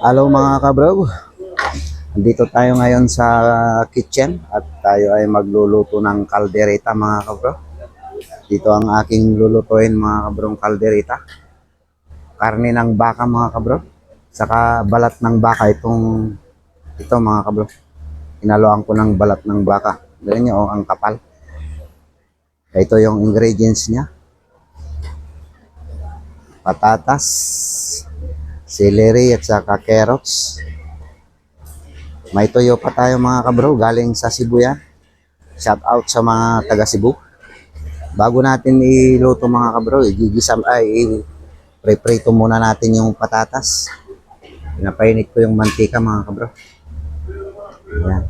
Hello mga kabro, andito tayo ngayon sa kitchen at tayo ay magluluto ng kaldereta mga kabro. Dito ang aking lulutuin mga kabrong kaldereta. Karne ng baka mga kabro, saka balat ng baka ito mga kabro. Inaluan ko ng balat ng baka. Ganyan nyo, ang kapal. Ito yung ingredients niya. Patatas, celery at saka carrots. May toyo pa tayo mga kabro, galing sa Cebu yan. Shout out sa mga taga Cebu. Bago natin iluto mga kabro, i-preprito muna natin yung patatas. Pinapainit ko yung mantika mga kabro. Yan.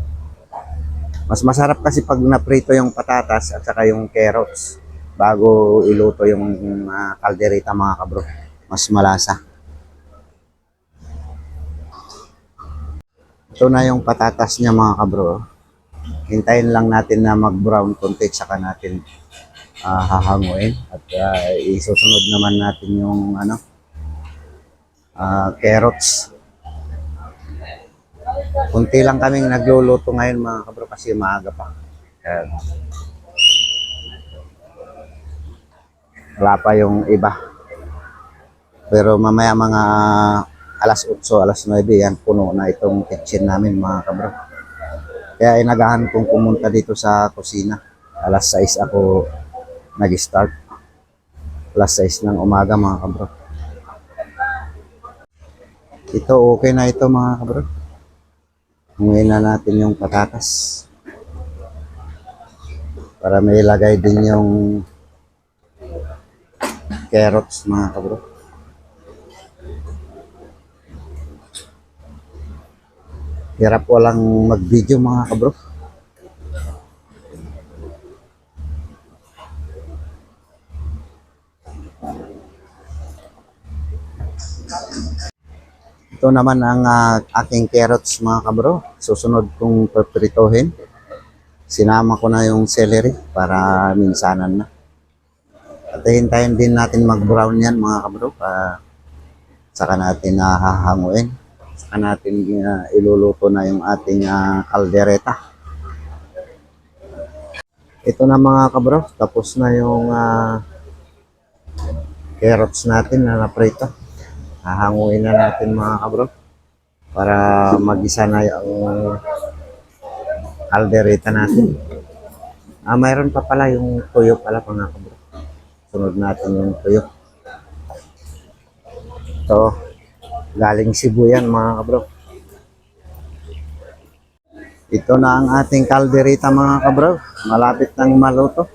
Mas masarap kasi pag naprito yung patatas at saka yung carrots bago iluto yung kaldereta mga kabro. Mas malasa. Ito na yung patatas niya mga kabro. Hintayin lang natin na mag-brown konti saka natin hahanguin at isusunod naman natin yung carrots. Kunti lang kaming nagluluto ngayon mga kabro kasi maaga pa. Wala pa yung iba. Pero mamaya mga alas 8, alas 9 yan, puno na itong kitchen namin mga kabro. Kaya inagahan kong pumunta dito sa kusina. Alas 6 ako nag-start. Alas 6 ng umaga mga kabro. Ito okay na ito mga kabro. Ngayon na natin yung patatas. Para may ilagay din yung carrots mga kabro. Hirap walang mag-video mga kabro. Ito naman ang aking carrots mga kabro. Susunod kong papritohin. Sinama ko na yung celery para minsanan na. At hintayin din natin mag-brown yan mga kabro. Saka natin hahanguin. Saka natin iluluto na yung ating kaldereta. Ito na mga kabro. Tapos na yung carrots natin na naprito. Hahanguin na natin mga kabro para mag-isa na yung kaldereta natin. Mayroon pa pala yung tuyo pala mga kabro. Sunod natin yung tuyo. Ito, galing Cebu yan mga kabro. Ito na ang ating kaldereta mga kabro. Malapit nang maluto.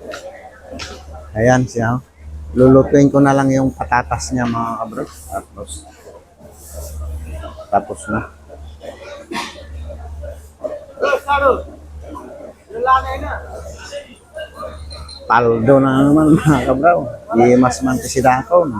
Ayan siya. Lulutuin ko na lang yung patatas niya mga kabro. Tapos na. Paldo na naman mga kabro. Di mas manti si Dakon.